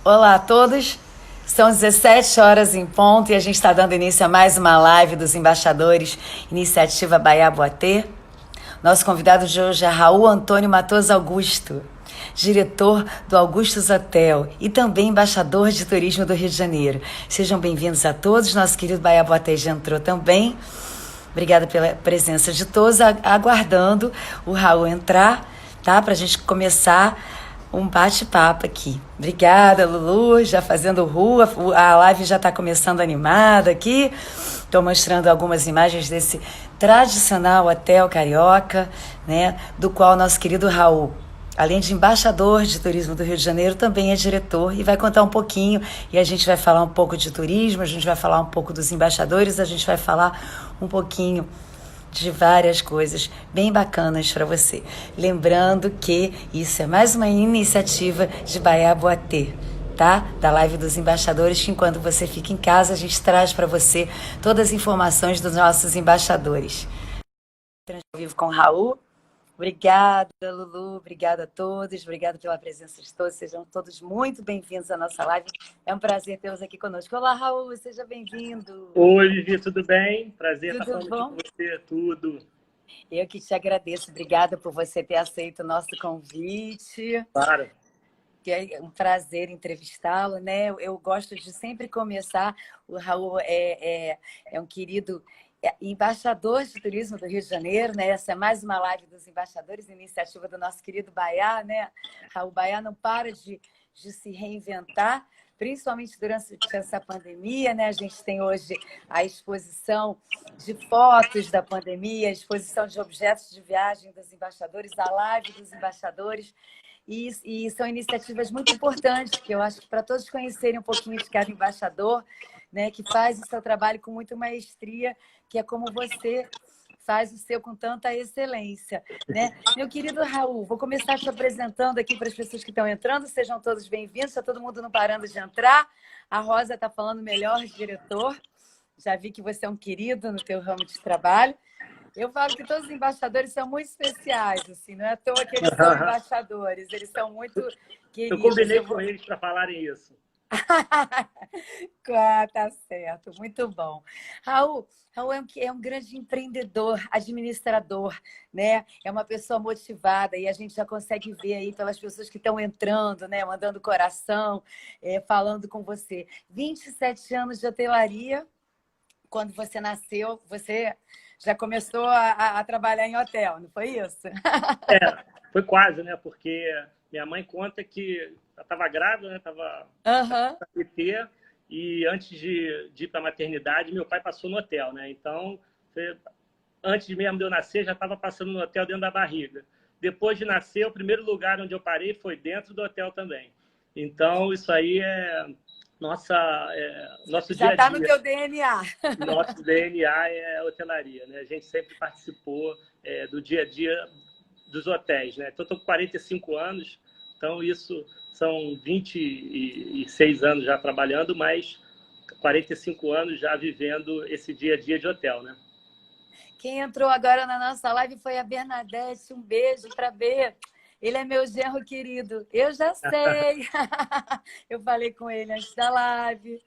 Olá a todos, são 17 horas em ponto e a gente está dando início a mais uma live dos embaixadores Iniciativa Baiá Boatê. Nosso convidado de hoje é Raul Antônio Matoso Augusto, diretor do Augustus Hotel e também embaixador de turismo do Rio de Janeiro. Sejam bem-vindos a todos, nosso querido Baiá Boatê já entrou também. Obrigada pela presença de todos, aguardando o Raul entrar, tá? Para a gente começar um bate-papo aqui. Obrigada, Lulu, já fazendo rua, a live já está começando animada aqui. Estou mostrando algumas imagens desse tradicional hotel carioca, né, do qual nosso querido Raul, além de embaixador de turismo do Rio de Janeiro, também é diretor e vai contar um pouquinho, e a gente vai falar um pouco de turismo, a gente vai falar um pouco dos embaixadores, a gente vai falar um pouquinho de várias coisas bem bacanas para você. Lembrando que isso é mais uma iniciativa de Baiá Boatê, tá? Da live dos embaixadores, que enquanto você fica em casa, a gente traz para você todas as informações dos nossos embaixadores. Ao vivo com o Raul. Obrigada, Lulu. Obrigada a todos. Obrigada pela presença de todos. Sejam todos muito bem-vindos à nossa live. É um prazer tê-los aqui conosco. Olá, Raul. Seja bem-vindo. Oi, Vivi. Tudo bem? Prazer estar Tudo falando aqui bom? com você. Tudo. Eu que te agradeço. Obrigada por você ter aceito o nosso convite. Claro. Que é um prazer entrevistá-lo, né? Eu gosto de sempre começar. O Raul é um querido embaixador de turismo do Rio de Janeiro, né? Essa é mais uma live dos embaixadores, iniciativa do nosso querido Baiá, né? Raul Baiá não para de se reinventar, principalmente durante essa pandemia, né? A gente tem hoje a exposição de fotos da pandemia, a exposição de objetos de viagem dos embaixadores, a live dos embaixadores. E são iniciativas muito importantes, que eu acho que para todos conhecerem um pouquinho de cada embaixador, né, que faz o seu trabalho com muita maestria, que é como você faz o seu com tanta excelência, né? Meu querido Raul, vou começar te apresentando aqui para as pessoas que estão entrando, sejam todos bem-vindos, está todo mundo não parando de entrar. A Rosa está falando melhor diretor, já vi que você é um querido no teu ramo de trabalho. Eu falo que todos os embaixadores são muito especiais, assim, não é à toa que eles são embaixadores, eles são muito Eu queridos. combinei com eles para falarem isso. Ah, tá certo, muito bom. Raul é um grande empreendedor, administrador, né? É uma pessoa motivada e a gente já consegue ver aí pelas pessoas que estão entrando, né? Mandando coração, falando com você. 27 anos de hotelaria. Quando você nasceu, você já começou a trabalhar em hotel, não foi isso? Foi quase, né? Porque minha mãe conta que ela estava grávida, né? Estava Aham. para ter, e antes de ir para a maternidade, meu pai passou no hotel, né? Então, antes mesmo de eu nascer, já estava passando no hotel dentro da barriga. Depois de nascer, o primeiro lugar onde eu parei foi dentro do hotel também. Então, isso aí é nosso Já dia a está no dia. teu DNA. Nosso DNA é a hotelaria, né? A gente sempre participou do dia a dia dos hotéis, né? Então, estou com 45 anos, então isso são 26 anos já trabalhando, mas 45 anos já vivendo esse dia a dia de hotel, né? Quem entrou agora na nossa live foi a Bernadette. Um beijo para B. Ele é meu genro querido. Eu já sei. Eu falei com ele antes da live.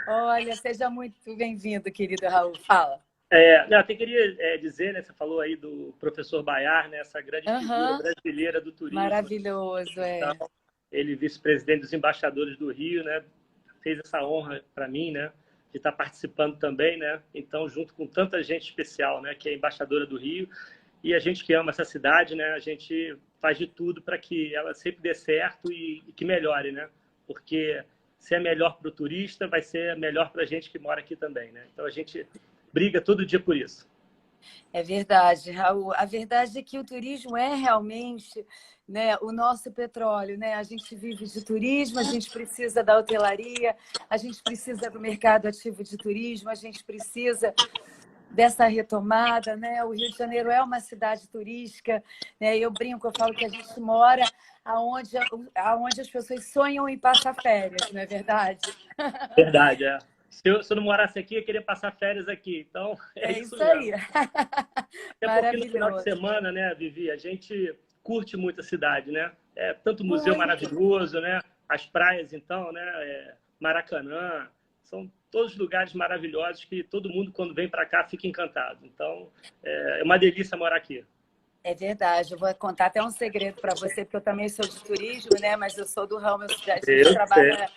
Olha, seja muito bem-vindo, querido Raul. Fala. Eu até queria dizer, né? Você falou aí do professor Baiar, né? Essa grande figura Aham. brasileira do turismo. Maravilhoso, Então, é. ele vice-presidente dos embaixadores do Rio, né? Fez essa honra para mim, né? De estar participando também, né? Então, junto com tanta gente especial, né? Que é embaixadora do Rio, e a gente que ama essa cidade, né? A gente faz de tudo para que ela sempre dê certo e que melhore, né? Porque se é melhor para o turista, vai ser melhor para a gente que mora aqui também, né? Então, a gente briga todo dia por isso. É verdade, Raul. A verdade é que o turismo é realmente, né, o nosso petróleo, né? A gente vive de turismo, a gente precisa da hotelaria, a gente precisa do mercado ativo de turismo, a gente precisa dessa retomada, né? O Rio de Janeiro é uma cidade turística, né? Eu brinco, eu falo que a gente mora aonde as pessoas sonham em passar férias, não é verdade? Verdade, é. Se eu não morasse aqui, eu queria passar férias aqui. Então, é É isso isso aí. mesmo. Até porque no final de Maravilhoso. semana, né, Vivi, a gente curte muito a cidade, né? É tanto museu Muito. maravilhoso, né? as praias, então, né? Maracanã, são todos lugares maravilhosos que todo mundo, quando vem para cá, fica encantado. Então, é uma delícia morar aqui. É verdade, eu vou contar até um segredo para você, porque eu também sou de turismo, né? Mas eu sou do ramo, a gente Eu sei. trabalha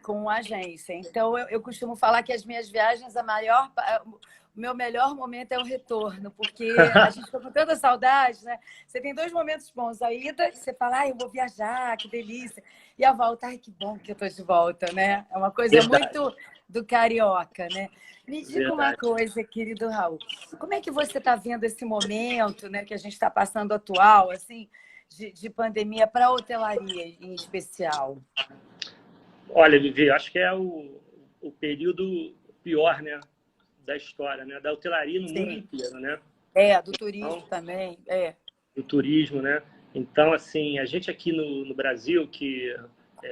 com agência. Então, eu costumo falar que as minhas viagens, o meu melhor momento é o retorno, porque a gente fica com tanta saudade, né? Você tem dois momentos bons. A ida, que você fala, ai, eu vou viajar, que delícia. E a volta, ai, que bom que eu tô de volta, né? É uma coisa Verdade, muito do carioca, né? Me diga uma verdade. coisa, querido Raul. Como é que você está vendo esse momento, né, que a gente está passando atual, assim, de pandemia para a hotelaria em especial? Olha, Vivi, acho que é o período pior, né, da história, né, da hotelaria no mundo Sim. inteiro, né? É, do turismo Então, também. É. do turismo, né? Então, assim, a gente aqui no Brasil, que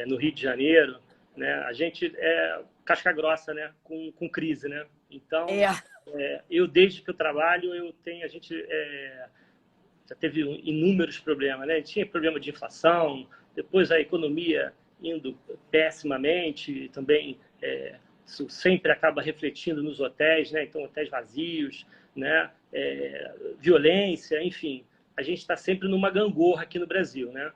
no Rio de Janeiro, né, a gente é casca grossa, né, com crise, né? Então, É. eu desde que eu trabalho, a gente já teve inúmeros problemas, né? Tinha problema de inflação, depois a economia indo pessimamente, também isso sempre acaba refletindo nos hotéis, né? Então, hotéis vazios, né? Violência, enfim. A gente está sempre numa gangorra aqui no Brasil, né?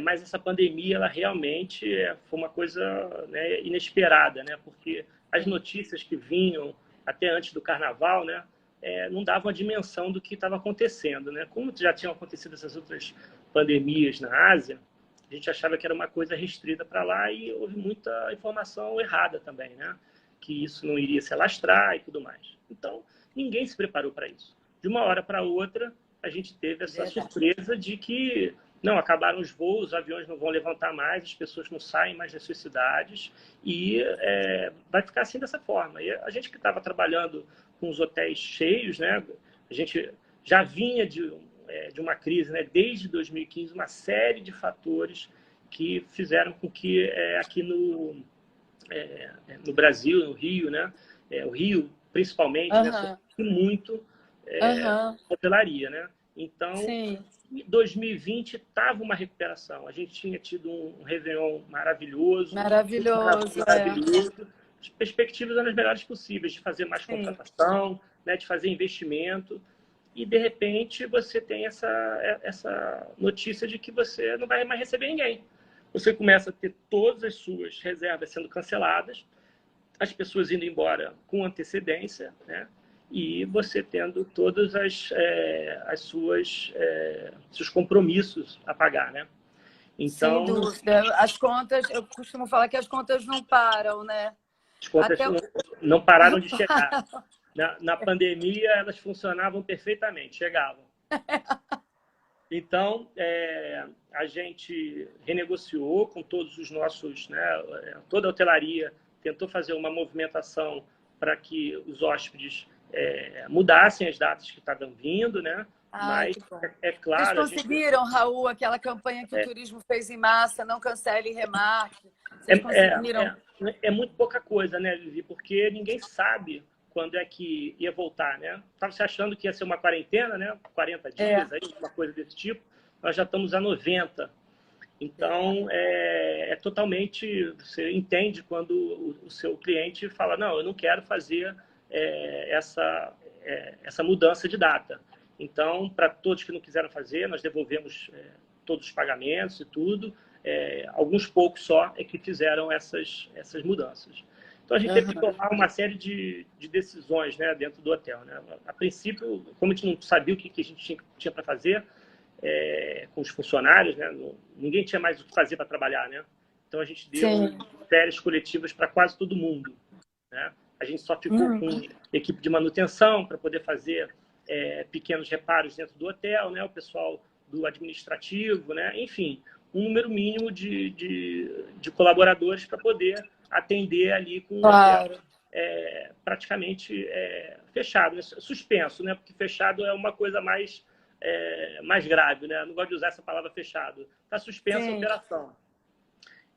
Mas essa pandemia, ela realmente foi uma coisa, né, inesperada, né? Porque as notícias que vinham até antes do carnaval, né? Não davam a dimensão do que estava acontecendo, né? Como já tinham acontecido essas outras pandemias na Ásia, a gente achava que era uma coisa restrita para lá e houve muita informação errada também, né? Que isso não iria se alastrar e tudo mais. Então, ninguém se preparou para isso. De uma hora para outra, a gente teve essa Verdade. surpresa de que não, acabaram os voos, os aviões não vão levantar mais, as pessoas não saem mais das suas cidades e vai ficar assim dessa forma. E a gente que estava trabalhando com os hotéis cheios, né? A gente já vinha de uma crise, né? Desde 2015, uma série de fatores que fizeram com que aqui no Brasil, no Rio, né? O Rio, principalmente, né? Aham. Sofreu muito Aham. hotelaria, né? Então, Sim. 2020 estava uma recuperação. A gente tinha tido um Réveillon maravilhoso, um Carnaval Maravilhoso, é. maravilhoso. As perspectivas eram as melhores possíveis, de fazer mais Sim. contratação, né, de fazer investimento. E, de repente, você tem essa notícia de que você não vai mais receber ninguém. Você começa a ter todas as suas reservas sendo canceladas, as pessoas indo embora com antecedência, né? E você tendo todas as suas seus compromissos a pagar, né? Sem Então, dúvida. As contas, eu costumo falar que as contas não param, né? as contas Até não pararam de chegar. Na pandemia, elas funcionavam perfeitamente, chegavam. Então, a gente renegociou com todos os nossos, né, toda a hotelaria tentou fazer uma movimentação para que os hóspedes mudassem as datas que estavam vindo, né? Ai, Mas que bom. é Vocês claro, a gente conseguiram, Raul, aquela campanha que o turismo fez em massa, não cancele e remarque. é, Vocês é, conseguiram? é muito pouca coisa, né, Vivi? Porque ninguém sabe quando é que ia voltar, né? Estava se achando que ia ser uma quarentena, né? 40 É, dias, aí, uma coisa desse tipo. Nós já estamos a 90. é. Então, totalmente. Você entende quando o seu cliente fala: não, eu não quero fazer essa mudança de data. Então, para todos que não quiseram fazer, nós devolvemos todos os pagamentos e tudo. Alguns poucos só é que fizeram essas mudanças. Então, a gente teve que Aham. tomar uma série de decisões, né, dentro do hotel, né? A princípio, como a gente não sabia o que a gente tinha para fazer, com os funcionários, né? Ninguém tinha mais o que fazer para trabalhar, né? Então a gente deu Sim. férias coletivas para quase todo mundo, né? A gente só ficou Uhum. com equipe de manutenção para poder fazer pequenos reparos dentro do hotel, né? O pessoal do administrativo, né? Enfim, um número mínimo de colaboradores para poder atender ali com o hotel Claro. praticamente fechado, né? Suspenso, né? Porque fechado é uma coisa mais grave, né? Não gosto de usar essa palavra fechado. Está suspensa a Sim. operação.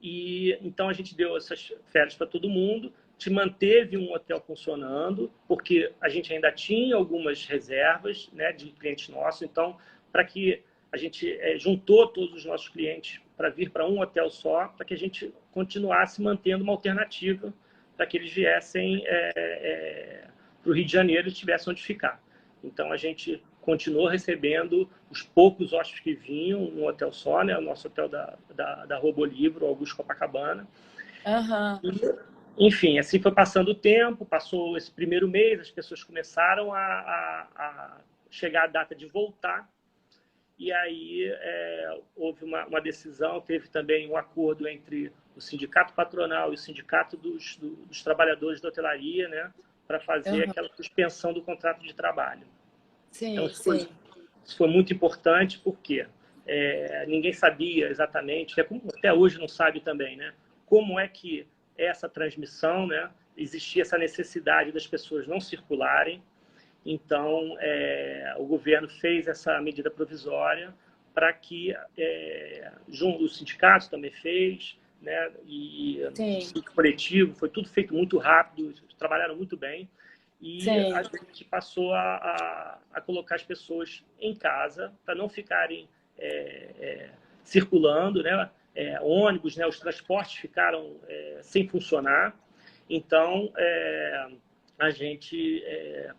E então a gente deu essas férias para todo mundo, te manteve um hotel funcionando, porque a gente ainda tinha algumas reservas, né, de clientes nossos. Então, para que a gente juntou todos os nossos clientes para vir para um hotel só, para que a gente continuasse mantendo uma alternativa para que eles viessem para o Rio de Janeiro e tivessem onde ficar. Então, a gente continuou recebendo os poucos hóspedes que vinham no hotel só, né? O nosso hotel da Rua Bolívar, Augusto Copacabana. Enfim, assim foi passando o tempo, passou esse primeiro mês, as pessoas começaram a chegar a data de voltar, e aí houve uma decisão, teve também um acordo entre o sindicato patronal e o sindicato dos trabalhadores da hotelaria, né, para fazer aquela suspensão do contrato de trabalho. Sim, então, isso foi muito importante, porque ninguém sabia exatamente, até hoje não sabe também, né, como é que essa transmissão, né, existia essa necessidade das pessoas não circularem. Então, o governo fez essa medida provisória para que, junto os sindicatos também fez, né, e o coletivo, foi tudo feito muito rápido, trabalharam muito bem, e a gente passou a colocar as pessoas em casa para não ficarem circulando, né, ônibus, né, os transportes ficaram sem funcionar. Então, a gente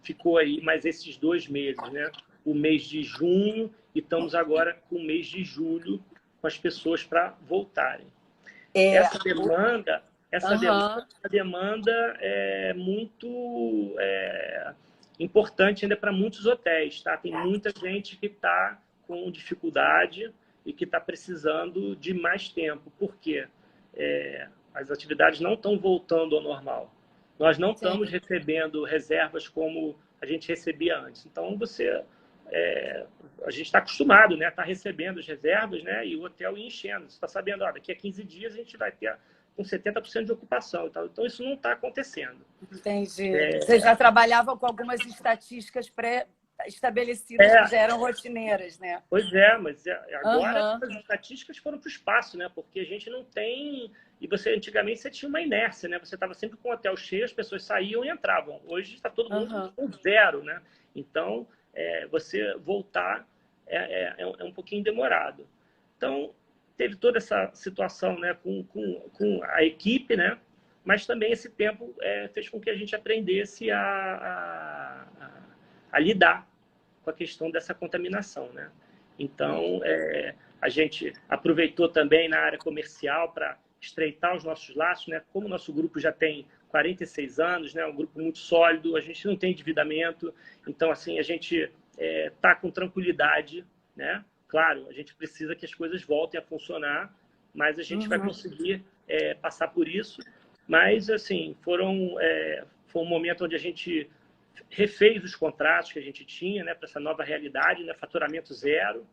ficou aí mais esses 2 meses, né? O mês de junho, e estamos agora com o mês de julho, com as pessoas para voltarem. Essa demanda é muito importante ainda para muitos hotéis, tá? Tem muita gente que está com dificuldade e que está precisando de mais tempo. Por quê? As atividades não estão voltando ao normal. Nós não estamos recebendo reservas como a gente recebia antes. Então, a gente está acostumado, né? Está recebendo as reservas, né? E o hotel enchendo. Você está sabendo, daqui a 15 dias a gente vai ter com 70% de ocupação. Então, isso não está acontecendo. Entendi. Vocês já trabalhavam com algumas estatísticas pré-estabelecidas que já eram rotineiras, né? Pois é, mas agora as estatísticas foram para o espaço, né? Porque a gente não tem... E antigamente você tinha uma inércia, né? Você estava sempre com o hotel cheio, as pessoas saíam e entravam. Hoje está todo mundo com 0, né? Então, você voltar é um pouquinho demorado. Então, teve toda essa situação, né, com a equipe, né? Mas também esse tempo fez com que a gente aprendesse a lidar com a questão dessa contaminação, né? Então, a gente aproveitou também na área comercial para estreitar os nossos laços, né? Como o nosso grupo já tem 46 anos, né? Um grupo muito sólido, a gente não tem endividamento, então, assim, a gente está com tranquilidade, né? Claro, a gente precisa que as coisas voltem a funcionar, mas a gente vai conseguir passar por isso. Mas, assim, foi um momento onde a gente refez os contratos que a gente tinha, né, para essa nova realidade, né, faturamento 0,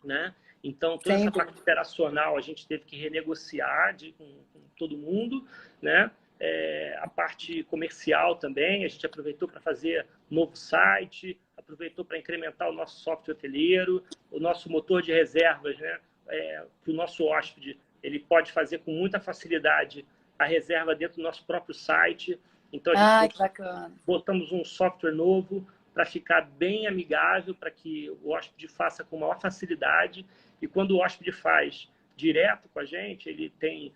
né? Então, toda essa parte operacional a gente teve que renegociar com todo mundo, né? A parte comercial também, a gente aproveitou para fazer novo site, aproveitou para incrementar o nosso software hoteleiro, o nosso motor de reservas, né? Que o nosso hóspede ele pode fazer com muita facilidade a reserva dentro do nosso próprio site. Então, a gente botamos um software novo para ficar bem amigável, para que o hóspede faça com maior facilidade. E quando o hóspede faz direto com a gente, ele tem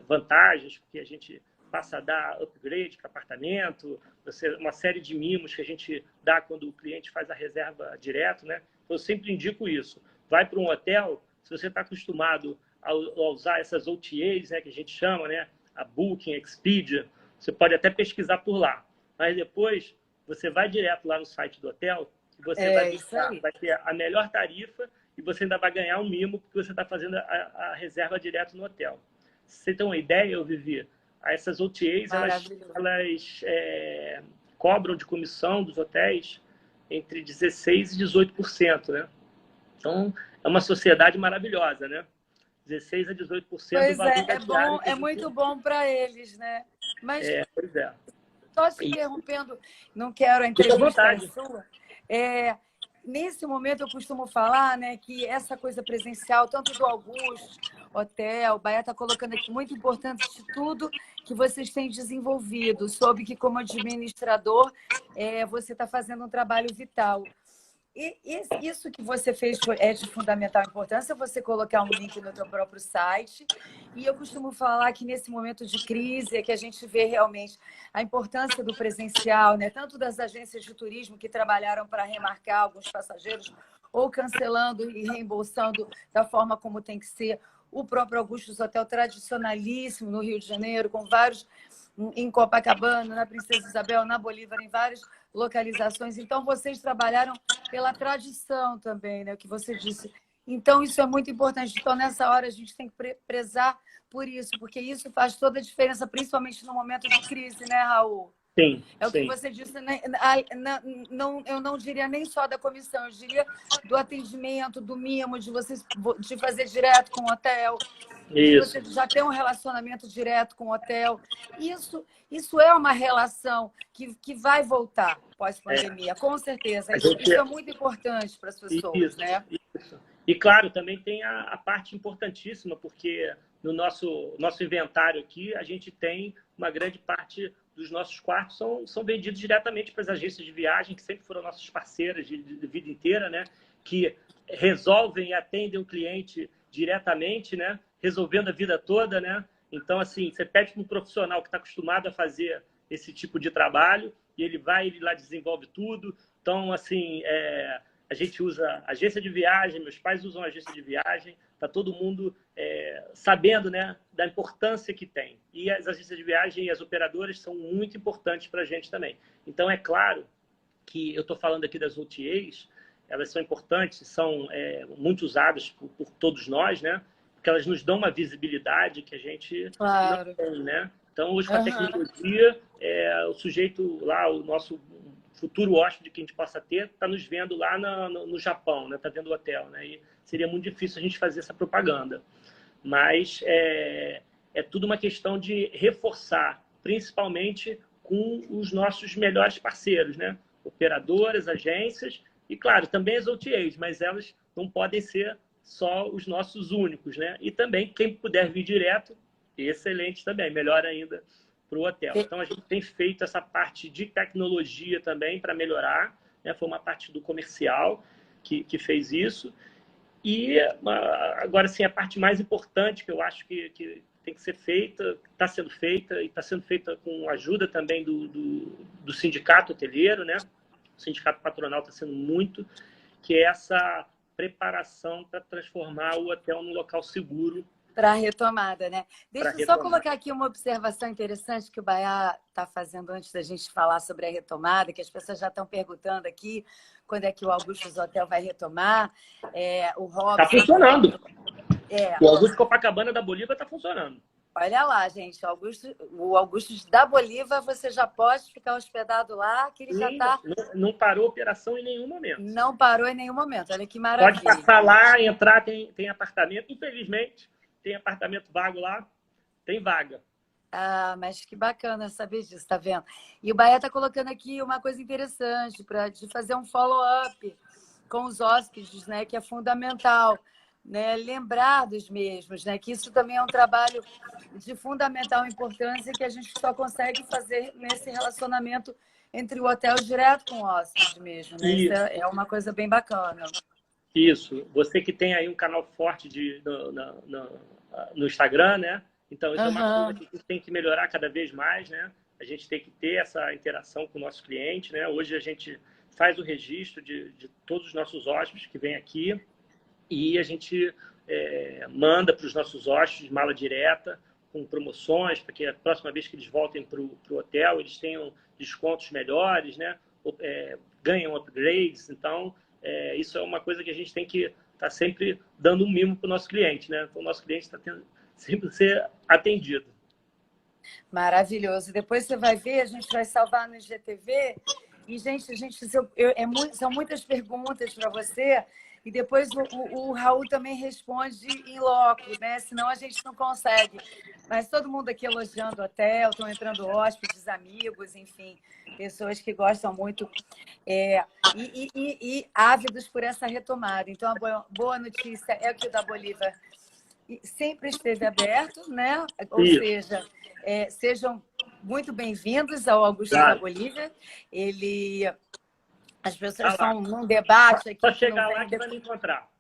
vantagens, porque a gente passa a dar upgrade para apartamento, uma série de mimos que a gente dá quando o cliente faz a reserva direto, né? Eu sempre indico isso. Vai para um hotel, se você está acostumado a usar essas OTAs, né, que a gente chama, né, a Booking, Expedia, você pode até pesquisar por lá. Mas depois, você vai direto lá no site do hotel e você vai ter a melhor tarifa e você ainda vai ganhar um mimo porque você está fazendo a reserva direto no hotel. Se você tem uma ideia, Vivi, essas OTAs, elas cobram de comissão dos hotéis entre 16% e 18%, né? Então, é uma sociedade maravilhosa, né? 16% a 18% do valor da diária. É muito bom para eles, né? Mas, pois é. Só se interrompendo, não quero a entrevista sua. Nesse momento, eu costumo falar, né, que essa coisa presencial, tanto do Augusto, hotel, o Baia está colocando aqui, muito importante de tudo que vocês têm desenvolvido. Soube que, como administrador, você está fazendo um trabalho vital. Isso que você fez é de fundamental importância, você colocar um link no seu próprio site. E eu costumo falar que nesse momento de crise é que a gente vê realmente a importância do presencial, né? Tanto das agências de turismo que trabalharam para remarcar alguns passageiros ou cancelando e reembolsando da forma como tem que ser. O próprio Augustus Hotel, tradicionalíssimo no Rio de Janeiro, com vários em Copacabana, na Princesa Isabel, na Bolívar, em várias localizações. Então, vocês trabalharam pela tradição também, né? O que você disse. Então, isso é muito importante. Então, nessa hora, a gente tem que prezar por isso, porque isso faz toda a diferença, principalmente no momento de crise, né, Raul? Sim, É o que sim. você disse, né? Eu não diria nem só da comissão, eu diria do atendimento, do mimo, de fazer direto com o hotel, de Isso. você já ter um relacionamento direto com o hotel. Isso é uma relação que vai voltar pós-pandemia, com certeza. Isso é muito importante para as pessoas, Isso, né? isso. E, claro, também tem a parte importantíssima, porque no nosso inventário aqui, a gente tem uma grande parte dos nossos quartos são vendidos diretamente para as agências de viagem, que sempre foram nossas parceiras de vida inteira, né? Que resolvem e atendem o cliente diretamente, né? Resolvendo a vida toda, né? Então, assim, você pede para um profissional que está acostumado a fazer esse tipo de trabalho e ele lá desenvolve tudo. Então, assim, a gente usa agência de viagem, meus pais usam agência de viagem, está todo mundo sabendo, né, da importância que tem. E as agências de viagem e as operadoras são muito importantes para a gente também. Então, é claro que eu estou falando aqui das OTAs, elas são importantes, são muito usadas por todos nós, né? Porque elas nos dão uma visibilidade que a gente não tem, né? Então, hoje, com a tecnologia, o sujeito lá, o nosso futuro hóspede que a gente possa ter, está nos vendo lá no Japão, né? Está vendo o hotel, né? E seria muito difícil a gente fazer essa propaganda. Mas é tudo uma questão de reforçar, principalmente com os nossos melhores parceiros, né? Operadoras, agências e, claro, também as OTAs, mas elas não podem ser só os nossos únicos, né? E também, quem puder vir direto, excelente também, melhor ainda para o hotel. Então, a gente tem feito essa parte de tecnologia também para melhorar, né? Foi uma parte do comercial que fez isso. E agora, sim, a parte mais importante que eu acho que tem que ser feita, está sendo feita, e está sendo feita com a ajuda também do sindicato hoteleiro, né? O sindicato patronal está sendo muito, que é essa preparação para transformar o hotel num local seguro. Para a retomada, né? Deixa eu só colocar aqui uma observação interessante que o Baiá está fazendo antes da gente falar sobre a retomada, que as pessoas já estão perguntando aqui quando é que o Augustus Hotel vai retomar. O Robson... Está funcionando. O Augusto Copacabana da Bolívar está funcionando. Olha lá, gente, o Augustus da Bolívar, você já pode ficar hospedado lá, que ele já está... Não parou a operação em nenhum momento. Não parou em nenhum momento, olha que maravilha. Pode passar lá, entrar, tem apartamento, infelizmente, tem apartamento vago lá, tem vaga. Ah, mas que bacana saber disso, tá vendo? E o Bahia está colocando aqui uma coisa interessante de fazer um follow-up com os hóspedes, né? Que é fundamental, né? Lembrar dos mesmos, né? Que isso também é um trabalho de fundamental importância que a gente só consegue fazer nesse relacionamento entre o hotel direto com o hóspede mesmo, né? Isso é uma coisa bem bacana. Isso. Você que tem aí um canal forte no Instagram, né? Então, isso é uma coisa que a gente tem que melhorar cada vez mais, né? A gente tem que ter essa interação com o nosso cliente, né? Hoje a gente faz o registro de todos os nossos hóspedes que vêm aqui e a gente manda para os nossos hóspedes mala direta, com promoções, para que a próxima vez que eles voltem para o hotel, eles tenham descontos melhores, né? Ganham upgrades. Então, isso é uma coisa que a gente tem que estar sempre dando um mimo para o nosso cliente, né? Então, o nosso cliente está tendo sempre ser atendido. Maravilhoso. Depois você vai ver, a gente vai salvar no IGTV. E, gente, são muitas perguntas para você. E depois o Raul também responde em loco, né? Senão a gente não consegue. Mas todo mundo aqui elogiando o hotel, estão entrando hóspedes, amigos, enfim, pessoas que gostam muito e ávidos por essa retomada. Então, a boa notícia é que o da Bolívar sempre esteve aberto, né? Ou seja, sejam muito bem-vindos ao Augusto da Bolívia. Ele As pessoas Tá lá. estão num debate Só aqui que não chegar lá vem. que vai me encontrar.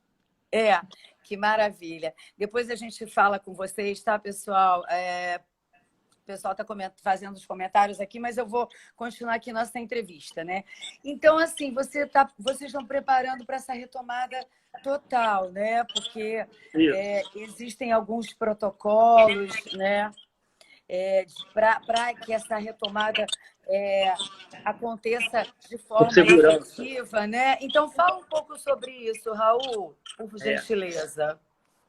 É, que maravilha. Depois a gente fala com vocês, tá, pessoal? O pessoal está fazendo os comentários aqui, mas eu vou continuar aqui nossa entrevista, né? Então, assim, vocês estão preparando para essa retomada total, né? Porque Isso. existem alguns protocolos, né? Para que essa retomada aconteça de Com forma segurança. efetiva, né? Então, fala um pouco sobre isso, Raul, por É. gentileza.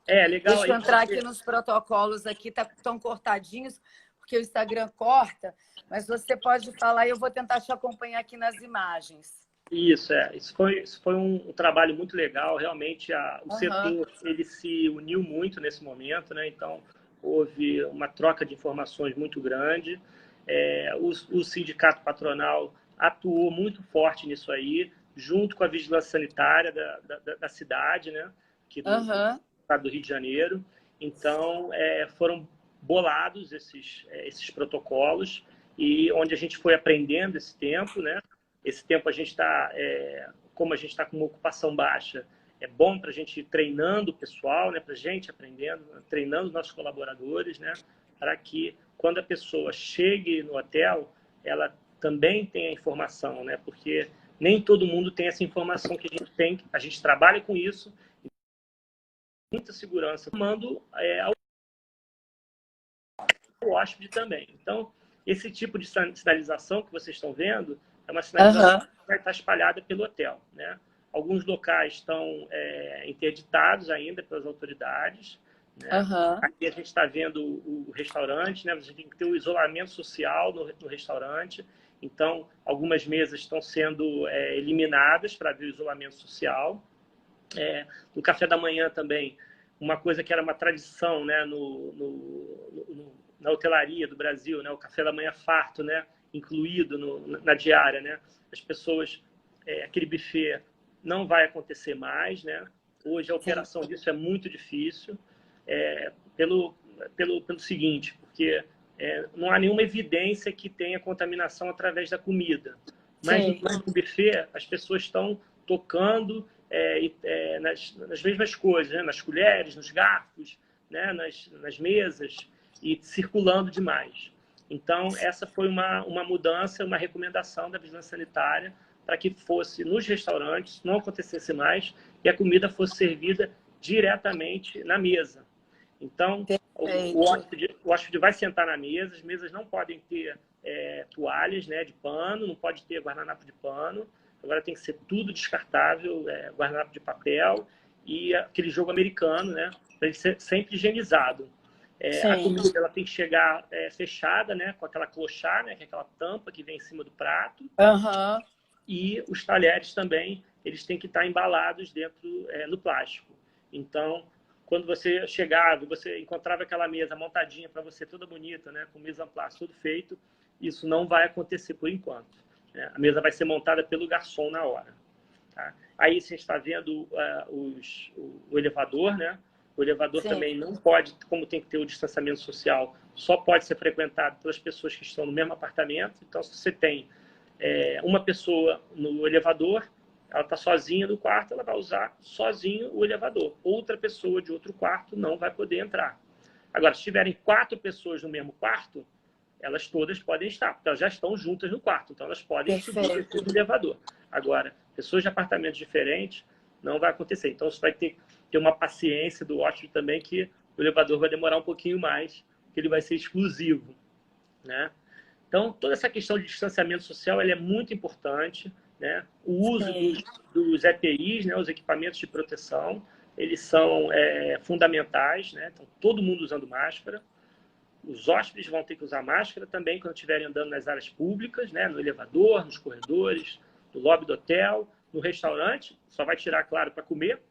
Legal Deixa eu aí, entrar aqui porque nos protocolos aqui, tão cortadinhos, porque o Instagram corta, mas você pode falar e eu vou tentar te acompanhar aqui nas imagens. isso foi um trabalho muito legal. Realmente, o Aham, setor ele se uniu muito nesse momento, né? Então, houve uma troca de informações muito grande. O sindicato patronal atuou muito forte nisso aí, junto com a vigilância sanitária da cidade, né? Aqui do aham, estado do Rio de Janeiro. Então, foram bolados esses protocolos e onde a gente foi aprendendo esse tempo, né? Esse tempo a gente está, como a gente está com uma ocupação baixa, é bom para a gente ir treinando o pessoal, né? Para a gente aprendendo, treinando nossos colaboradores, né? Para que quando a pessoa chegue no hotel, ela também tenha informação, né? Porque nem todo mundo tem essa informação que a gente tem. A gente trabalha com isso, muita segurança, tomando ao hóspede também. Então, esse tipo de sinalização que vocês estão vendo é uma sinalização aham, que vai estar espalhada pelo hotel, né? Alguns locais estão interditados ainda pelas autoridades, né? aham. Aqui a gente está vendo o restaurante, né? Você tem que ter o isolamento social no restaurante. Então, algumas mesas estão sendo eliminadas para ver o isolamento social. No café da manhã também, uma coisa que era uma tradição, né, na hotelaria do Brasil, né, o café da manhã farto, né, incluído na diária, né, as pessoas, aquele buffet não vai acontecer mais, né, hoje a Sim, operação disso é muito difícil, pelo seguinte, porque não há nenhuma evidência que tenha contaminação através da comida, mas sim. no buffet as pessoas estão tocando nas mesmas coisas, né? Nas colheres, nos garfos, né? nas mesas e circulando demais. Então, essa foi uma mudança, uma recomendação da vigilância sanitária para que fosse nos restaurantes, não acontecesse mais, e a comida fosse servida diretamente na mesa. Então, Perfeito. o hóspede vai sentar na mesa, as mesas não podem ter toalhas, né, de pano, não pode ter guardanapo de pano, agora tem que ser tudo descartável, guardanapo de papel e aquele jogo americano, né, para ele ser sempre higienizado. A Sim. comida ela tem que chegar fechada, né, com aquela clochá, né, que é aquela tampa que vem em cima do prato, Aham. e os talheres também, eles têm que estar embalados dentro no plástico. Então, quando você chegava, você encontrava aquela mesa montadinha para você, toda bonita, né, com mise en place, tudo feito, isso não vai acontecer por enquanto, né? A mesa vai ser montada pelo garçom na hora. Tá? Aí você está vendo o elevador, né? O elevador Sim. também não pode, como tem que ter o distanciamento social, só pode ser frequentado pelas pessoas que estão no mesmo apartamento. Então, se você tem uma pessoa no elevador, ela está sozinha no quarto, ela vai usar sozinho o elevador. Outra pessoa de outro quarto não vai poder entrar. Agora, se tiverem 4 pessoas no mesmo quarto, elas todas podem estar, porque elas já estão juntas no quarto, então elas podem subir e descer Perfeito. do elevador. Agora, pessoas de apartamentos diferentes, não vai acontecer. Então, você vai ter uma paciência do hóspede também, que o elevador vai demorar um pouquinho mais, que ele vai ser exclusivo, né? Então, toda essa questão de distanciamento social ela é muito importante, né? O uso Sim. dos EPIs, né? Os equipamentos de proteção, eles são fundamentais, né? Então, todo mundo usando máscara. Os hóspedes vão ter que usar máscara também quando estiverem andando nas áreas públicas, né? No elevador, nos corredores, no lobby do hotel, no restaurante. Só vai tirar, claro, para comer,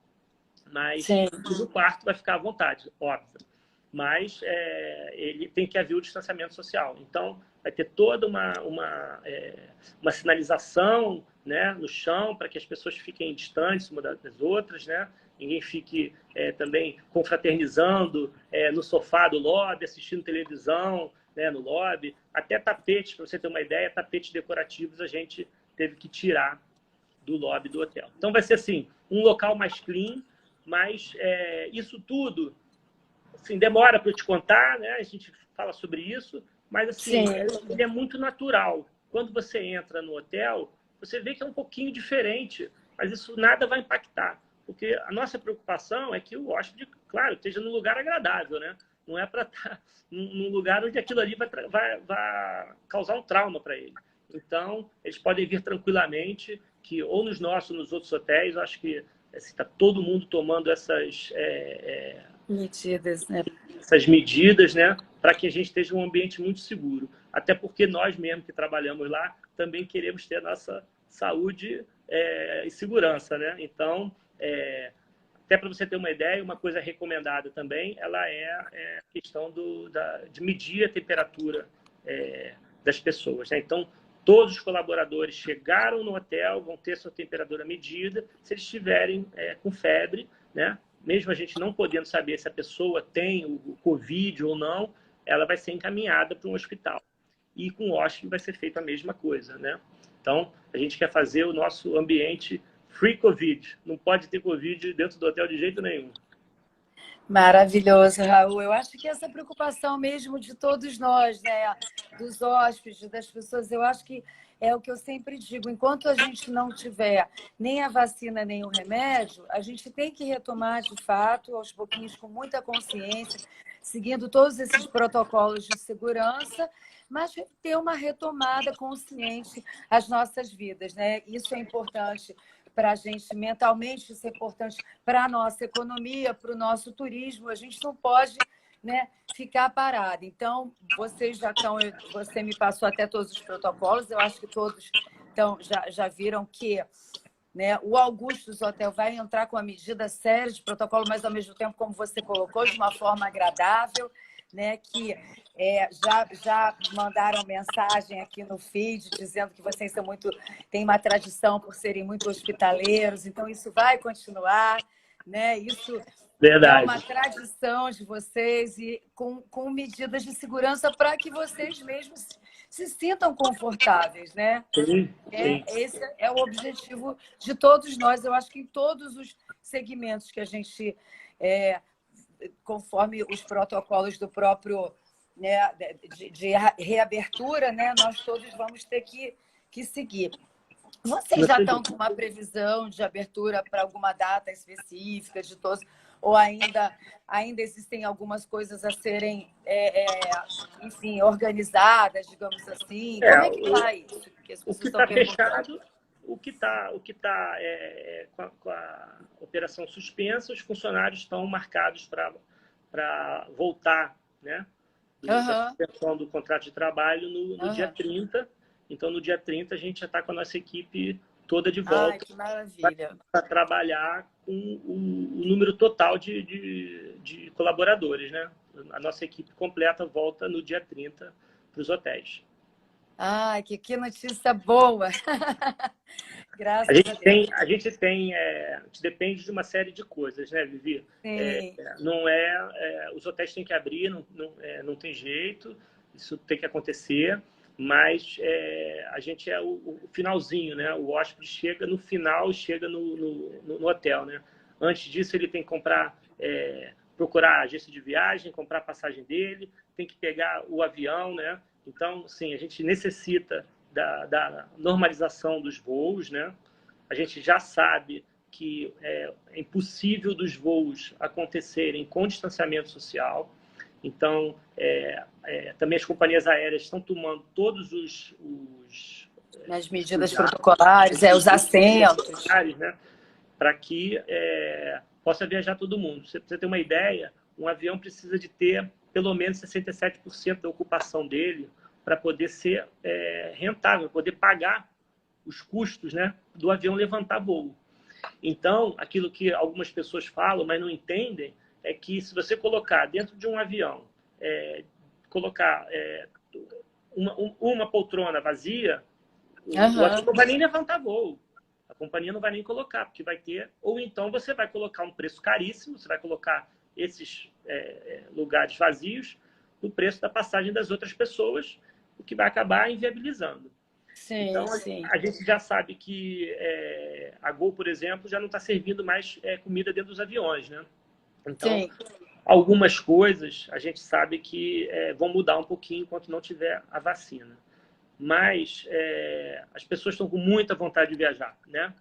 mas Sim. no quarto vai ficar à vontade, óbvio. Mas ele tem que haver o distanciamento social. Então, vai ter toda uma sinalização, né, no chão para que as pessoas fiquem distantes umas das outras, né? Ninguém fique também confraternizando no sofá do lobby, assistindo televisão, né, no lobby. Até tapetes, para você ter uma ideia, tapetes decorativos a gente teve que tirar do lobby do hotel. Então vai ser assim, um local mais clean, mas isso tudo assim, demora para eu te contar, né? A gente fala sobre isso, mas assim, ele é muito natural. Quando você entra no hotel, você vê que é um pouquinho diferente, mas isso nada vai impactar. Porque a nossa preocupação é que o hóspede, claro, esteja num lugar agradável, né? Não é para estar num lugar onde aquilo ali vai causar um trauma para ele. Então, eles podem vir tranquilamente, que ou nos nossos ou nos outros hotéis, eu acho que está todo mundo tomando Medidas, né? essas medidas, né, para que a gente esteja um ambiente muito seguro. Até porque nós mesmos que trabalhamos lá também queremos ter a nossa saúde e segurança, né? Então, até para você ter uma ideia, uma coisa recomendada também, ela é a questão de medir a temperatura das pessoas, né? Então, todos os colaboradores chegaram no hotel, vão ter sua temperatura medida. Se eles estiverem com febre, né? Mesmo a gente não podendo saber se a pessoa tem o Covid ou não, ela vai ser encaminhada para um hospital. E com o hóspede vai ser feita a mesma coisa, né? Então, a gente quer fazer o nosso ambiente free Covid. Não pode ter Covid dentro do hotel de jeito nenhum. Maravilhoso, Raul. Eu acho que essa preocupação mesmo de todos nós, né? Dos hóspedes, das pessoas, eu acho que é o que eu sempre digo. Enquanto a gente não tiver nem a vacina, nem o remédio, a gente tem que retomar, de fato, aos pouquinhos, com muita consciência, seguindo todos esses protocolos de segurança, mas ter uma retomada consciente às nossas vidas, né? Isso é importante para a gente mentalmente, isso é importante para a nossa economia, para o nosso turismo. A gente não pode, né, ficar parado. Então, vocês já estão, você me passou até todos os protocolos, eu acho que todos já viram que, né, o Augustus Hotel vai entrar com a medida séria de protocolo, mas ao mesmo tempo, como você colocou, de uma forma agradável, né, que já mandaram mensagem aqui no feed dizendo que vocês têm uma tradição por serem muito hospitaleiros, então isso vai continuar, né? Isso é uma Verdade. tradição de vocês e com medidas de segurança para que vocês mesmos se sintam confortáveis, né? Sim, sim. Esse é o objetivo de todos nós. Eu acho que em todos os segmentos que a gente conforme os protocolos do próprio, né, de reabertura, né, nós todos vamos ter que seguir. Vocês já estão com uma previsão de abertura para alguma data específica de todos, ou ainda existem algumas coisas a serem, enfim, organizadas, digamos assim? Como é que vai isso? Porque as O pessoas que estão está perguntando. fechado, o que está com a operação suspensa, os funcionários estão marcados para voltar, né, da Aham, suspensão do contrato de trabalho no dia aham. 30. Então, no dia 30, a gente já está com a nossa equipe toda de Ai, volta que maravilha. para trabalhar com o número total de colaboradores, né? A nossa equipe completa volta no dia 30 para os hotéis. Ai, que notícia boa. A Graças a gente Deus. tem, a gente tem, a gente depende de uma série de coisas, né, Vivi? Sim. Não os hotéis têm que abrir, não tem jeito, isso tem que acontecer, mas a gente é o finalzinho, né? O hóspede chega no final, chega no hotel, né? Antes disso, ele tem que procurar a agência de viagem, comprar a passagem dele, tem que pegar o avião, né? Então, sim, a gente necessita da normalização dos voos, né? A gente já sabe que é impossível dos voos acontecerem com distanciamento social. Então, também as companhias aéreas estão tomando todos Nas medidas cuidados, protocolares, os assentos. né, para que possa viajar todo mundo. Para você ter uma ideia, um avião precisa de ter pelo menos 67% da ocupação dele para poder ser rentável, poder pagar os custos, né, do avião levantar voo. Então, aquilo que algumas pessoas falam, mas não entendem, é que se você colocar dentro de um avião, colocar uma poltrona vazia, o avião não vai nem levantar voo. A companhia não vai nem colocar, porque vai ter... Ou então você vai colocar um preço caríssimo, você vai colocar esses lugares vazios no preço da passagem das outras pessoas, o que vai acabar inviabilizando. Sim, Então, sim, a gente já sabe que a Gol, por exemplo, já não está servindo mais comida dentro dos aviões, né? Então, sim, algumas coisas a gente sabe que vão mudar um pouquinho enquanto não tiver a vacina. Mas as pessoas estão com muita vontade de viajar, né?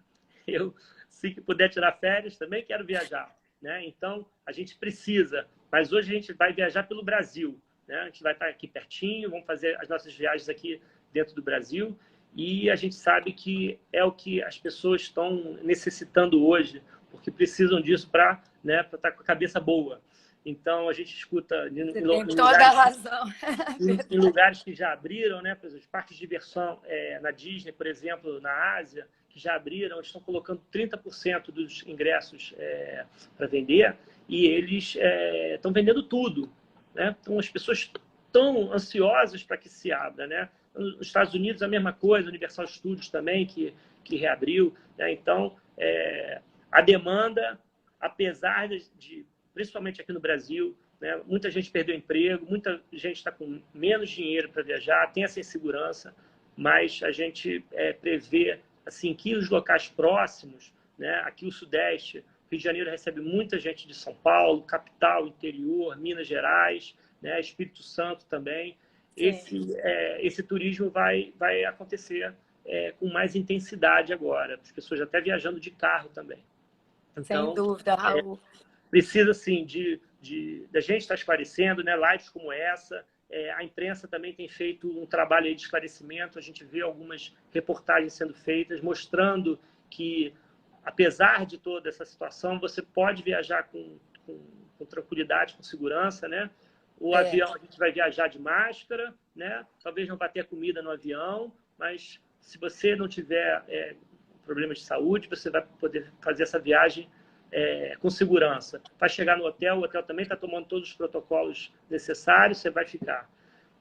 Eu, se puder tirar férias, também quero viajar, né? Então, a gente precisa. Mas hoje a gente vai viajar pelo Brasil, né? A gente vai estar aqui pertinho, vamos fazer as nossas viagens aqui dentro do Brasil. E a gente sabe que é o que as pessoas estão necessitando hoje, porque precisam disso para estar com a cabeça boa. Então, a gente escuta você em tem toda a lugares razão. em lugares que já abriram, né? Por exemplo, os parques de diversão na Disney, por exemplo, na Ásia, que já abriram, eles estão colocando 30% dos ingressos para vender e eles estão vendendo tudo, né? Então, as pessoas estão ansiosas para que se abra, né? Nos Estados Unidos, a mesma coisa, Universal Studios também, que reabriu, né? Então, a demanda, apesar principalmente aqui no Brasil, né? Muita gente perdeu emprego, muita gente está com menos dinheiro para viajar, tem essa insegurança, mas a gente prevê assim, que os locais próximos, né? Aqui o Sudeste, Rio de Janeiro recebe muita gente de São Paulo, capital, interior, Minas Gerais, né? Espírito Santo também. Sim, Esse turismo vai acontecer com mais intensidade agora, as pessoas até viajando de carro também. sem Então, dúvida, Raul. precisa, assim, da gente estar esclarecendo, né? Lives como essa. A imprensa também tem feito um trabalho aí de esclarecimento. A gente vê algumas reportagens sendo feitas, mostrando que, apesar de toda essa situação, você pode viajar com tranquilidade, com segurança, né? O É, avião, a gente vai viajar de máscara, né? Talvez não vá ter comida no avião, mas se você não tiver problemas de saúde, você vai poder fazer essa viagem com segurança. Vai chegar no hotel, o hotel também está tomando todos os protocolos necessários, você vai ficar.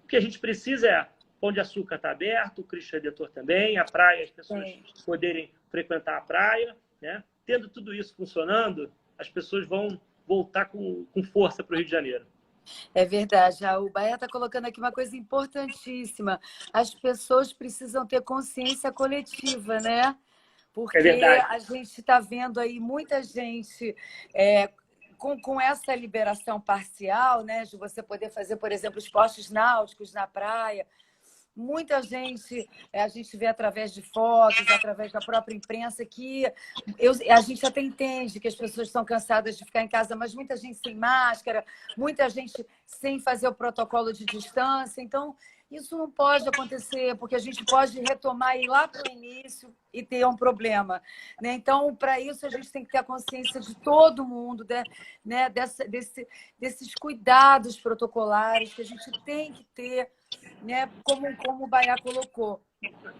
O que a gente precisa Pão de Açúcar está aberto, o Cristo Redentor também, a praia, as pessoas sim. poderem frequentar a praia, né? Tendo tudo isso funcionando, as pessoas vão voltar com força para o Rio de Janeiro. É verdade. O Baia está colocando aqui uma coisa importantíssima. As pessoas precisam ter consciência coletiva, né? É Porque verdade. a gente está vendo aí muita gente com essa liberação parcial, né? De você poder fazer, por exemplo, esportes náuticos na praia. Muita gente, a gente vê através de fotos, através da própria imprensa, que a gente até entende que as pessoas estão cansadas de ficar em casa, mas muita gente sem máscara, muita gente sem fazer o protocolo de distância. Então, isso não pode acontecer, porque a gente pode retomar e ir lá para o início e ter um problema. Né? Então, para isso, a gente tem que ter a consciência de todo mundo, né? Desses cuidados protocolares que a gente tem que ter, né? Como o Baiá colocou,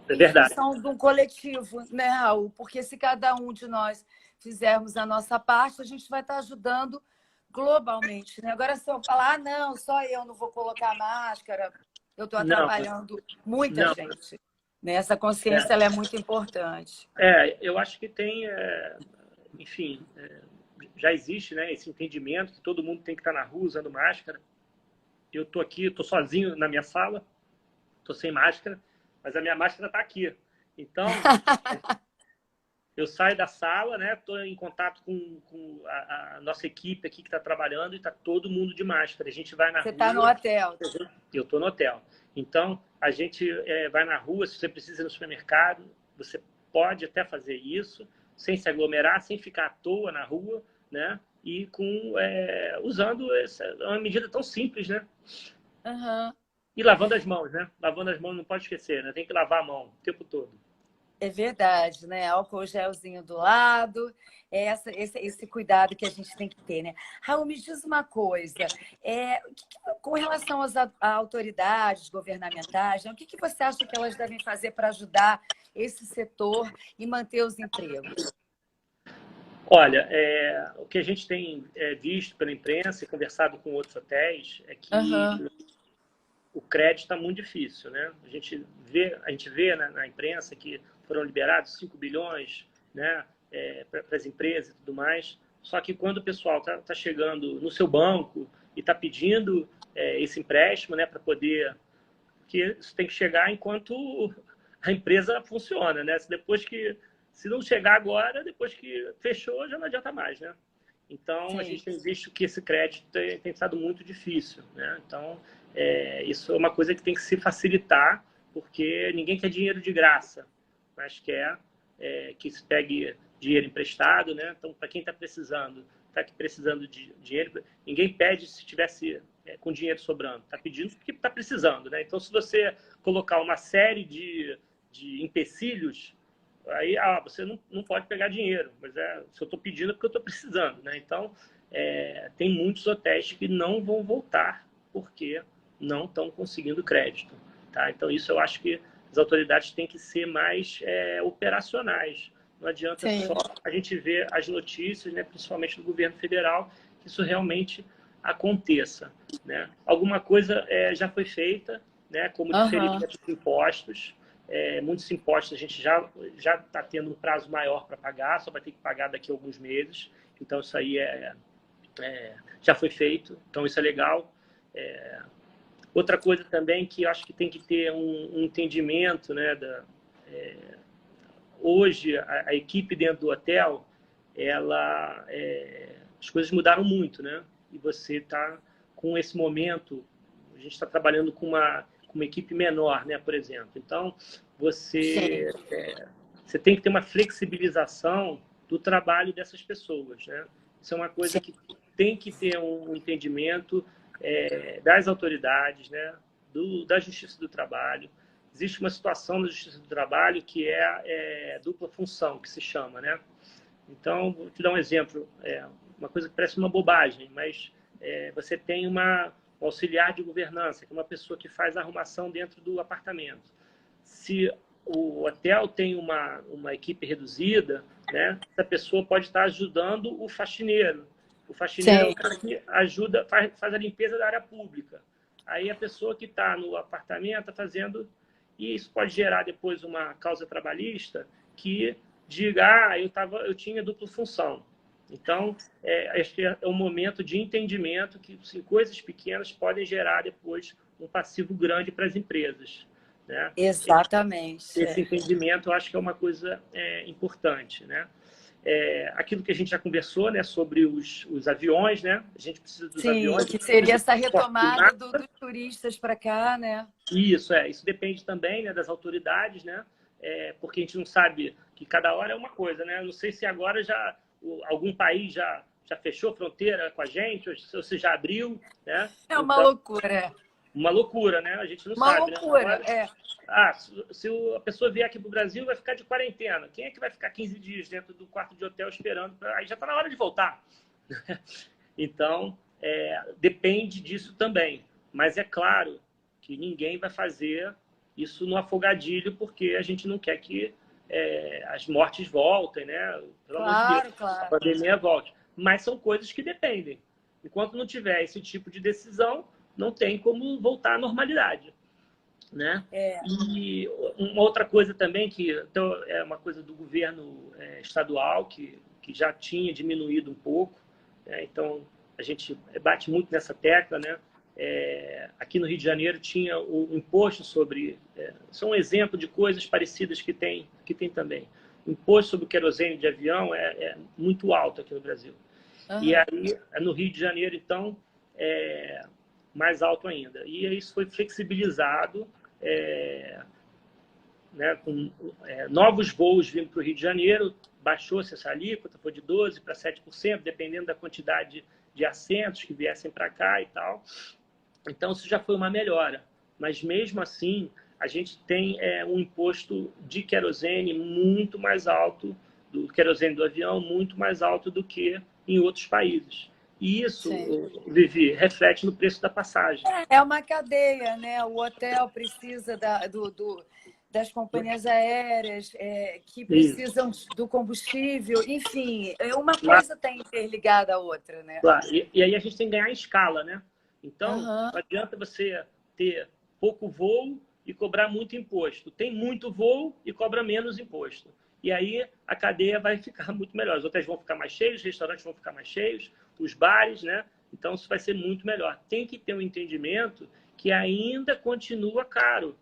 É em verdade. função de um coletivo, né, Raul? Porque se cada um de nós fizermos a nossa parte, a gente vai estar ajudando globalmente. Né? Agora, se eu falar, não, só eu não vou colocar máscara, eu estou Não, atrapalhando muita não. gente. Né? Essa consciência ela é muito importante. Eu acho que tem, enfim, já existe, né, esse entendimento que todo mundo tem que estar na rua usando máscara. Eu estou aqui, estou sozinho na minha sala, estou sem máscara, mas a minha máscara está aqui. Então, eu saio da sala, né? Estou em contato com a nossa equipe aqui que está trabalhando e está todo mundo de máscara. A gente vai na Você está no rua, hotel. eu estou no hotel. Então, a gente vai na rua, se você precisa ir no supermercado, você pode até fazer isso, sem se aglomerar, sem ficar à toa na rua, né? E usando uma medida tão simples, né? Uhum. E lavando as mãos, né? Lavando as mãos não pode esquecer, né? Tem que lavar a mão o tempo todo. É verdade, né? Álcool gelzinho do lado, esse cuidado que a gente tem que ter, né? Raul, me diz uma coisa, com relação a autoridades governamentais, né, o que você acha que elas devem fazer para ajudar esse setor e manter os empregos? Olha, o que a gente tem visto pela imprensa e conversado com outros hotéis é que Uhum. o crédito está muito difícil, né? A gente vê na imprensa que foram liberados 5 bilhões, né, para as empresas e tudo mais. Só que quando o pessoal está chegando no seu banco e está pedindo esse empréstimo, né, para poder, que isso tem que chegar enquanto a empresa funciona, né? Se não chegar agora, depois que fechou, já não adianta mais, né? Então, a Sim. gente tem visto que esse crédito tem estado muito difícil, né? Então, isso é uma coisa que tem que se facilitar, porque ninguém quer dinheiro de graça, mas quer que se pegue dinheiro emprestado, né? Então, para quem está precisando de dinheiro, ninguém pede se tivesse com dinheiro sobrando, está pedindo porque está precisando, né? Então, se você colocar uma série de empecilhos, aí você não pode pegar dinheiro, mas se eu estou pedindo é porque eu estou precisando, né? Então, tem muitos hotéis que não vão voltar porque não estão conseguindo crédito, tá? Então, isso eu acho que as autoridades têm que ser mais operacionais. Não adianta Sim. só a gente ver as notícias, né, principalmente do governo federal, que isso realmente aconteça, né? Alguma coisa já foi feita, né, como diferimento de impostos. Muitos impostos a gente já está tendo um prazo maior para pagar, só vai ter que pagar daqui a alguns meses. Então, isso aí já foi feito, então isso é legal. Outra coisa também que eu acho que tem que ter um entendimento, né, hoje a equipe dentro do hotel, as coisas mudaram muito, né? E você está com esse momento, a gente está trabalhando com uma equipe menor, né, por exemplo. Então, você tem que ter uma flexibilização do trabalho dessas pessoas, né? Isso é uma coisa que tem que ter um entendimento das autoridades, né? Da Justiça do Trabalho. Existe uma situação na Justiça do Trabalho que é dupla função, que se chama, né? Então, vou te dar um exemplo, uma coisa que parece uma bobagem, mas você tem um auxiliar de governança, que é uma pessoa que faz a arrumação dentro do apartamento. Se o hotel tem uma equipe reduzida, né, essa pessoa pode estar ajudando o faxineiro. O faxineiro é o cara que ajuda, faz a limpeza da área pública. Aí a pessoa que está no apartamento está fazendo, e isso pode gerar depois uma causa trabalhista que diga, eu tinha dupla função. Então, acho que é um momento de entendimento que assim, coisas pequenas podem gerar depois um passivo grande para as empresas, né? Exatamente. Esse entendimento eu acho que é uma coisa importante, né? Aquilo que a gente já conversou, né, sobre os aviões, né? A gente precisa dos aviões. Que seria essa retomada dos turistas para cá, né? Isso depende também, né, das autoridades, né? Porque a gente não sabe que cada hora é uma coisa, né? Não sei se agora algum país já fechou fronteira com a gente, ou se já abriu, né? É uma loucura. Uma loucura, né? A gente não Uma sabe, loucura, né? Se a pessoa vier aqui para o Brasil, vai ficar de quarentena. Quem é que vai ficar 15 dias dentro do quarto de hotel esperando? Aí já está na hora de voltar. Então, depende disso também. Mas é claro que ninguém vai fazer isso no afogadilho, porque a gente não quer que as mortes voltem, né? Pelo amor de Deus, a pandemia volte. Mas são coisas que dependem. Enquanto não tiver esse tipo de decisão, não tem como voltar à normalidade, né? E uma outra coisa também que então, é uma coisa do governo estadual que já tinha diminuído um pouco, né? Então a gente bate muito nessa tecla, né? Aqui no Rio de Janeiro tinha um imposto sobre são um exemplo de coisas parecidas que tem também. O imposto sobre o querosene de avião é muito alto aqui no Brasil. E aí no Rio de Janeiro então mais alto ainda. E isso foi flexibilizado, né, com novos voos vindo para o Rio de Janeiro, baixou-se essa alíquota, foi de 12% para 7%, dependendo da quantidade de assentos que viessem para cá e tal. Então, isso já foi uma melhora. Mas, mesmo assim, a gente tem um imposto de querosene muito mais alto, do querosene do avião, muito mais alto do que em outros países. E isso, Vivi, reflete no preço da passagem. É uma cadeia, né? O hotel precisa das companhias aéreas que precisam do combustível. Enfim, uma coisa está interligada à outra, né? Claro. E aí a gente tem que ganhar em escala, né? Então, não adianta você ter pouco voo e cobrar muito imposto. Tem muito voo e cobra menos imposto. E aí a cadeia vai ficar muito melhor. Os hotéis vão ficar mais cheios, os restaurantes vão ficar mais cheios, os bares, né? Então, isso vai ser muito melhor. Tem que ter um entendimento que ainda continua caro,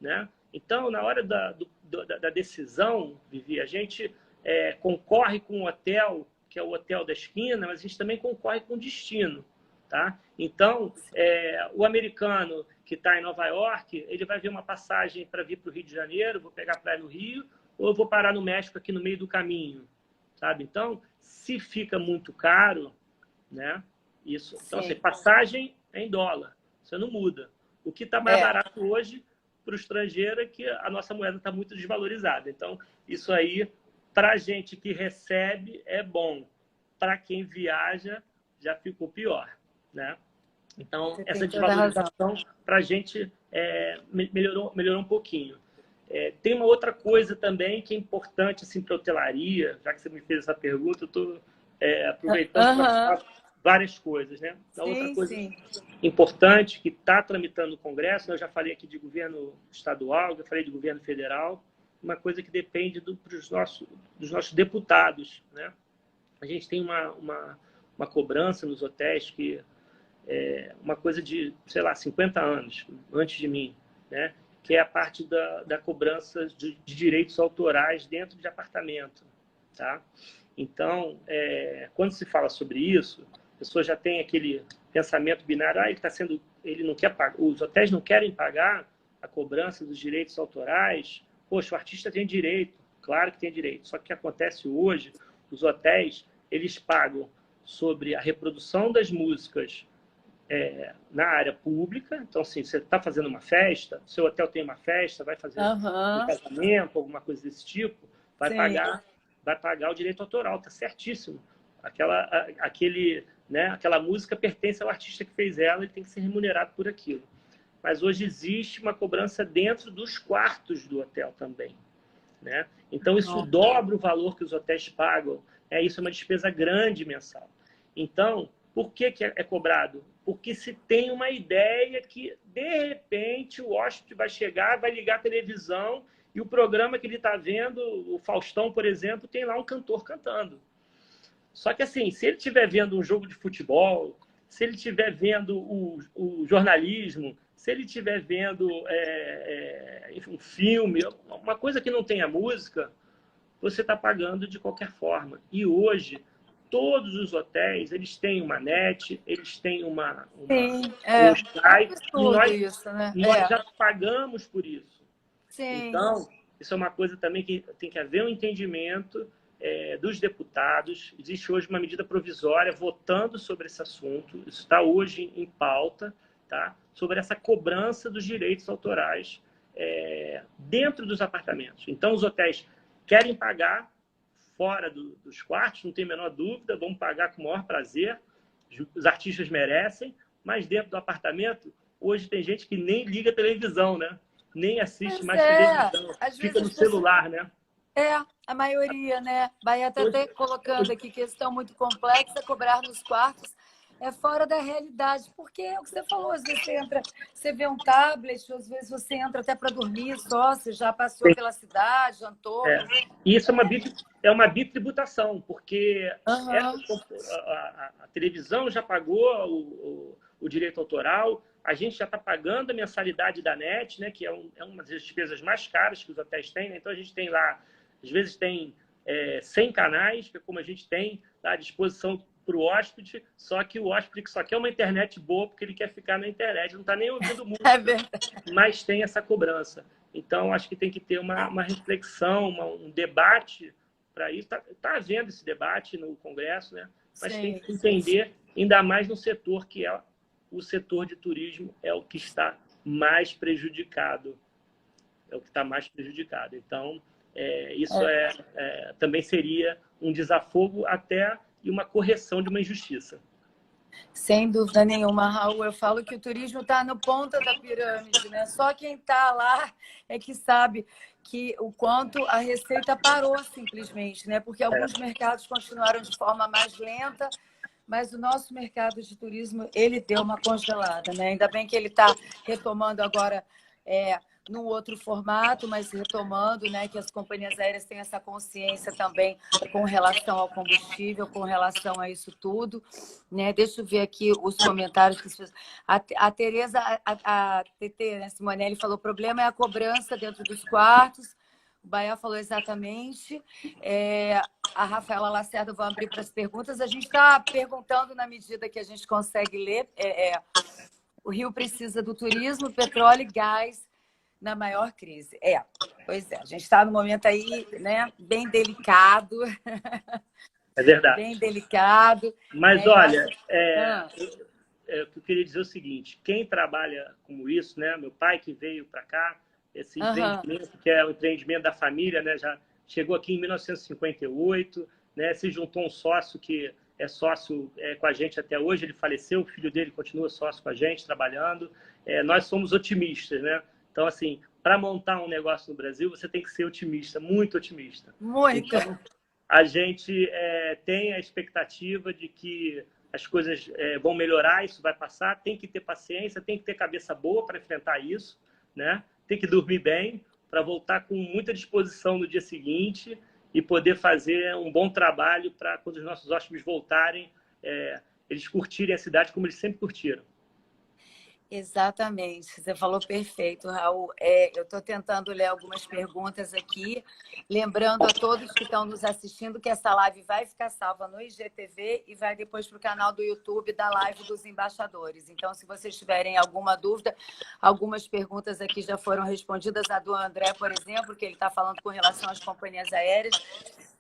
né? Então, na hora da decisão, Vivi, a gente concorre com o hotel, que é o hotel da esquina, mas a gente também concorre com o destino. Tá? Então, o americano que está em Nova York, ele vai ver uma passagem para vir para o Rio de Janeiro, vou pegar praia no Rio, ou eu vou parar no México aqui no meio do caminho. Sabe? Então, se fica muito caro, né? Isso. Então, assim, passagem é em dólar, você não muda. O que está mais barato hoje para o estrangeiro é que a nossa moeda está muito desvalorizada. Então, isso aí, para a gente que recebe, é bom. Para quem viaja, já ficou pior, né? Então, essa desvalorização para a gente melhorou um pouquinho. Tem uma outra coisa também que é importante assim, para a hotelaria, já que você me fez essa pergunta, eu estou aproveitando para falar várias coisas. Né? Outra coisa importante que está tramitando no Congresso, eu já falei aqui de governo estadual, já falei de governo federal, uma coisa que depende dos nossos deputados. Né? A gente tem uma cobrança nos hotéis que uma coisa de, sei lá, 50 anos antes de mim, né? Que é a parte da cobrança de direitos autorais dentro de apartamento. Tá? Então, quando se fala sobre isso, a pessoa já tem aquele pensamento binário, ele não quer pagar, os hotéis não querem pagar a cobrança dos direitos autorais. Poxa, o artista tem direito, claro que tem direito, só que o que acontece hoje, os hotéis, eles pagam sobre a reprodução das músicas na área pública. Então, assim, você está fazendo uma festa, seu hotel tem uma festa, vai fazer um casamento, alguma coisa desse tipo, vai pagar o direito autoral, está certíssimo. Aquela música pertence ao artista que fez ela, ele tem que ser remunerado por aquilo. Mas hoje existe uma cobrança dentro dos quartos do hotel também. Né? Então, isso dobra o valor que os hotéis pagam. Isso é uma despesa grande mensal. Então, por que é cobrado? Porque se tem uma ideia que, de repente, o hóspede vai chegar, vai ligar a televisão e o programa que ele está vendo, o Faustão, por exemplo, tem lá um cantor cantando. Só que, assim, se ele estiver vendo um jogo de futebol, se ele estiver vendo o jornalismo, se ele estiver vendo um filme, uma coisa que não tenha música, você está pagando de qualquer forma. E hoje, todos os hotéis, eles têm uma net, eles têm um Skype, e nós já pagamos por isso. Sim. Então, isso é uma coisa também que tem que haver um entendimento dos deputados. Existe hoje uma medida provisória votando sobre esse assunto, isso está hoje em pauta, tá? Sobre essa cobrança dos direitos autorais dentro dos apartamentos. Então, os hotéis querem pagar fora dos quartos, não tem a menor dúvida, vamos pagar com o maior prazer, os artistas merecem, mas dentro do apartamento, hoje tem gente que nem liga a televisão, né? Nem assiste mais televisão, fica no celular, né? A maioria, né? Bahia está até colocando aqui questão muito complexa, cobrar nos quartos é fora da realidade, porque é o que você falou, às vezes você vê um tablet, às vezes você entra até para dormir só, você já passeou pela cidade, jantou. E isso é uma bitributação, porque a televisão já pagou o direito autoral, a gente já está pagando a mensalidade da net, né, que é uma das despesas mais caras que os hotéis têm, né? Então a gente tem lá, às vezes tem 100 canais, que é como a gente tem à disposição para o hóspede, só que o hóspede que só quer uma internet boa porque ele quer ficar na internet, não está nem ouvindo música, mas tem essa cobrança. Então, acho que tem que ter uma reflexão, um debate para isso. Está havendo esse debate no Congresso, né? Mas tem que entender, ainda mais no setor que é o setor de turismo, é o que está mais prejudicado. É o que está mais prejudicado. Então, isso também seria um desafogo até e uma correção de uma injustiça. Sem dúvida nenhuma, Raul. Eu falo que o turismo está no ponta da pirâmide, né? Só quem está lá é que sabe o quanto a receita parou simplesmente, né? Porque alguns mercados continuaram de forma mais lenta, mas o nosso mercado de turismo, ele deu uma congelada, né? Ainda bem que ele está retomando agora num outro formato, mas retomando, né, que as companhias aéreas têm essa consciência também com relação ao combustível, com relação a isso tudo, né? Deixa eu ver aqui os comentários que as pessoas... A Tereza, a TT, né, Simonelli falou, o problema é a cobrança dentro dos quartos. O Baia falou exatamente. A Rafaela Lacerda, vou abrir para as perguntas. A gente está perguntando na medida que a gente consegue ler. O Rio precisa do turismo, petróleo e gás na maior crise. Pois é. A gente está num momento aí, né, bem delicado. É verdade. Bem delicado. Mas, né? olha, eu queria dizer o seguinte, quem trabalha como isso, né, meu pai que veio para cá, esse empreendimento, que é o empreendimento da família, né, já chegou aqui em 1958, né, se juntou um sócio que é sócio com a gente até hoje, ele faleceu, o filho dele continua sócio com a gente, trabalhando. Nós somos otimistas, né? Então, assim, para montar um negócio no Brasil, você tem que ser otimista, muito otimista. Muito. Então, a gente tem a expectativa de que as coisas vão melhorar, isso vai passar, tem que ter paciência, tem que ter cabeça boa para enfrentar isso, né? Tem que dormir bem para voltar com muita disposição no dia seguinte e poder fazer um bom trabalho para quando os nossos hóspedes voltarem, eles curtirem a cidade como eles sempre curtiram. Exatamente, você falou perfeito, Raul. Eu estou tentando ler algumas perguntas aqui, lembrando a todos que estão nos assistindo que essa live vai ficar salva no IGTV e vai depois para o canal do YouTube da live dos embaixadores. Então, se vocês tiverem alguma dúvida, algumas perguntas aqui já foram respondidas. A do André, por exemplo, que ele está falando com relação às companhias aéreas.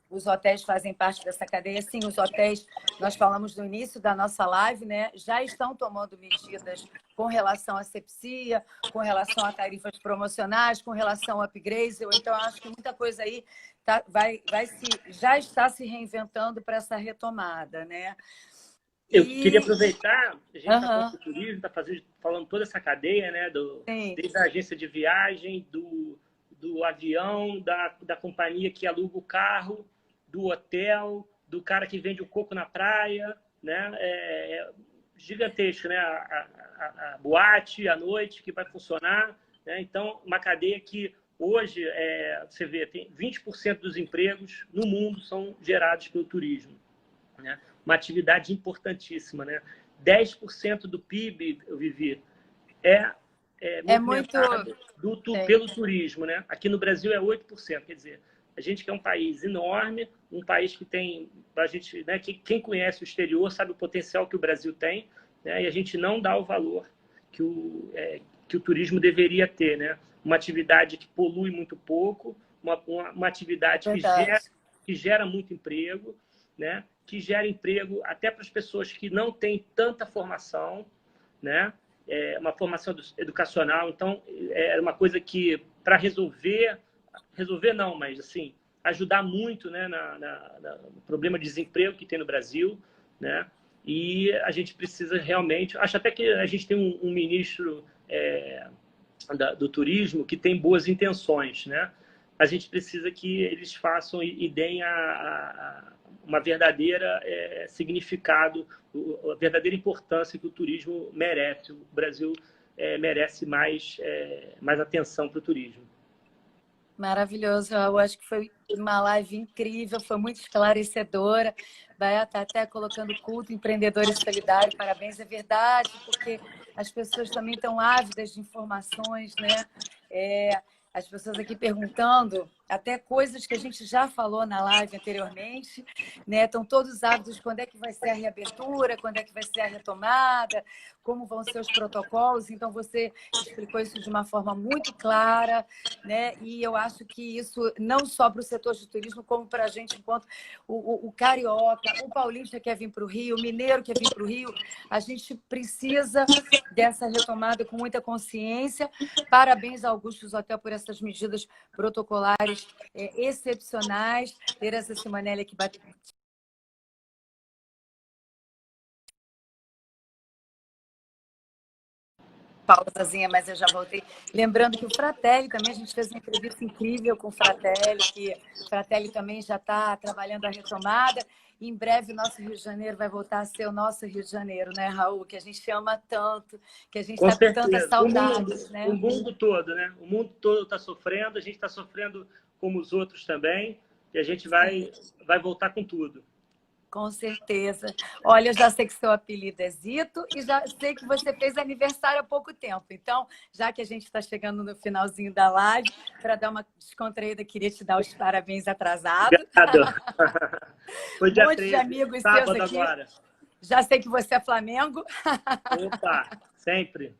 Os hotéis fazem parte dessa cadeia. Sim, os hotéis, nós falamos no início da nossa live, né, já estão tomando medidas com relação à asepsia, com relação a tarifas promocionais, com relação ao upgrade. Então, acho que muita coisa aí já está se reinventando para essa retomada, né? Eu queria aproveitar, a gente está falando do turismo, está falando toda essa cadeia, né, desde a agência de viagem, do avião, da companhia que aluga o carro, do hotel, do cara que vende o coco na praia, né? Gigantesco, né? A boate à noite que vai funcionar, né? Então, uma cadeia que hoje, você vê, tem 20% dos empregos no mundo são gerados pelo turismo, né? Uma atividade importantíssima, né? 10% do PIB, eu vivi, movimentado pelo turismo, né? Aqui no Brasil é 8%, quer dizer, a gente que é um país enorme, um país que tem, a gente, né, quem conhece o exterior sabe o potencial que o Brasil tem, né? E a gente não dá o valor que o turismo deveria ter, né? Uma atividade que polui muito pouco, uma atividade que gera muito emprego, né? Que gera emprego até para as pessoas que não têm tanta formação, né? Uma formação educacional. Então, é uma coisa que, para resolver não, mas assim, ajudar muito, né, no problema de desemprego que tem no Brasil, né? E a gente precisa realmente... Acho até que a gente tem um ministro do turismo que tem boas intenções, né? A gente precisa que eles façam e deem uma verdadeira significado, a verdadeira importância que o turismo merece. O Brasil merece mais atenção para o turismo. Maravilhoso, eu acho que foi uma live incrível, foi muito esclarecedora. Baia está até colocando culto, empreendedores solidários, parabéns, é verdade, porque as pessoas também estão ávidas de informações, né? As pessoas aqui perguntando até coisas que a gente já falou na live anteriormente, né? Estão todos ávidos de quando é que vai ser a reabertura, quando é que vai ser a retomada, como vão ser os protocolos. Então, você explicou isso de uma forma muito clara, né? E eu acho que isso, não só para o setor de turismo, como para a gente, enquanto o carioca, o paulista quer vir para o Rio, o mineiro quer vir para o Rio, a gente precisa dessa retomada com muita consciência. Parabéns ao Augustus Hotel por essas medidas protocolares excepcionais. Tereza Simonelli aqui bateu. pausazinha, mas eu já voltei. Lembrando que o Fratelli também, a gente fez uma entrevista incrível com o Fratelli, que o Fratelli também já está trabalhando a retomada. E em breve, o nosso Rio de Janeiro vai voltar a ser o nosso Rio de Janeiro, né, Raul? Que a gente ama tanto, que a gente Com está com tantas certeza. saudades, né? O mundo todo, né? O mundo todo está sofrendo, a gente está sofrendo como os outros também, e a gente vai voltar com tudo. Com certeza. Olha, eu já sei que seu apelido é Zito e já sei que você fez aniversário há pouco tempo. Então, já que a gente está chegando no finalzinho da live, para dar uma descontraída, queria te dar os parabéns atrasados. Obrigado. Foi Um dia monte de 13, amigos seus sábado aqui. agora. Já sei que você é Flamengo. Opa, sempre.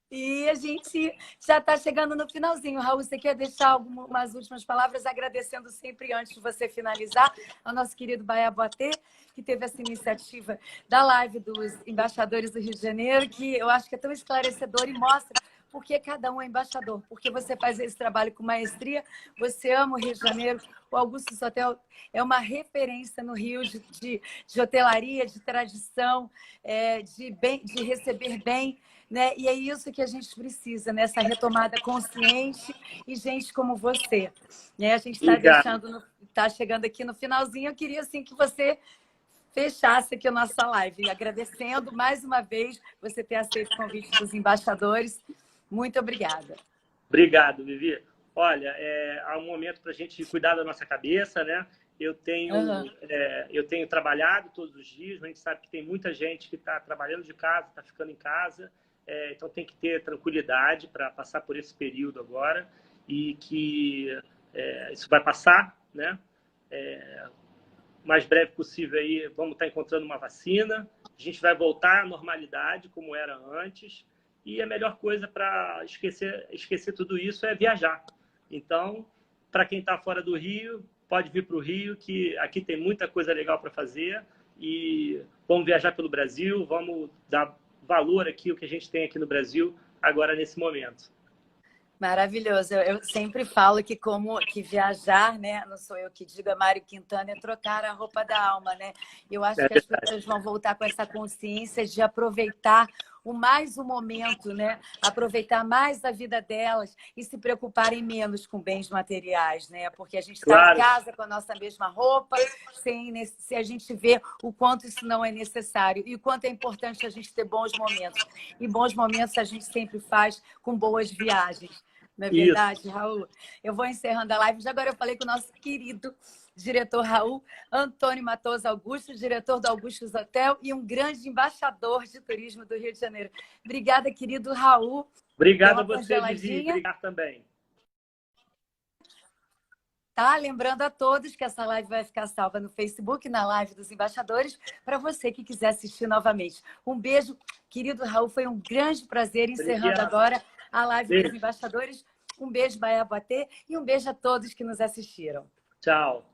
E a gente já está chegando no finalzinho. Raul, você quer deixar algumas últimas palavras, agradecendo sempre, antes de você finalizar, ao nosso querido Baiaboatê, que teve essa iniciativa da live dos embaixadores do Rio de Janeiro, que eu acho que é tão esclarecedor e mostra porque cada um é embaixador, porque você faz esse trabalho com maestria, você ama o Rio de Janeiro, o Augustus Hotel é uma referência no Rio de hotelaria, de tradição, de receber bem, né? E é isso que a gente precisa, nessa retomada consciente e gente como você. Né? A gente está chegando aqui no finalzinho, eu queria assim, que você fechasse aqui a nossa live, agradecendo mais uma vez você ter aceito o convite dos embaixadores. Muito obrigada. Obrigado, Vivi. Olha, há um momento para a gente cuidar da nossa cabeça, né? Eu tenho trabalhado todos os dias, mas a gente sabe que tem muita gente que está trabalhando de casa, está ficando em casa, então tem que ter tranquilidade para passar por esse período agora e que isso vai passar, né? O mais breve possível aí, vamos estar encontrando uma vacina, a gente vai voltar à normalidade como era antes. E a melhor coisa para esquecer tudo isso é viajar. Então, para quem está fora do Rio, pode vir para o Rio, que aqui tem muita coisa legal para fazer. E vamos viajar pelo Brasil, vamos dar valor aqui, o que a gente tem aqui no Brasil, agora nesse momento. Maravilhoso. Eu sempre falo que viajar, né? Não sou eu que digo, é Mário Quintana, é trocar a roupa da alma, né? Eu acho que as pessoas vão voltar com essa consciência de aproveitar o momento, né? Aproveitar mais a vida delas e se preocuparem menos com bens materiais, né? Porque a gente está em casa com a nossa mesma roupa, se a gente vê o quanto isso não é necessário e o quanto é importante a gente ter bons momentos. E bons momentos a gente sempre faz com boas viagens. Não é verdade, isso, Raul? Eu vou encerrando a live. Já agora eu falei com o nosso querido diretor Raul Antônio Matoso Augusto, diretor do Augustus Hotel e um grande embaixador de turismo do Rio de Janeiro. Obrigada, querido Raul. Obrigado a você, Vivi. Obrigado também. Tá? Lembrando a todos que essa live vai ficar salva no Facebook, na live dos embaixadores, para você que quiser assistir novamente. Um beijo, querido Raul. Foi um grande prazer. Encerrando agora a live dos embaixadores. Um beijo, Baiaboatê, e um beijo a todos que nos assistiram. Tchau.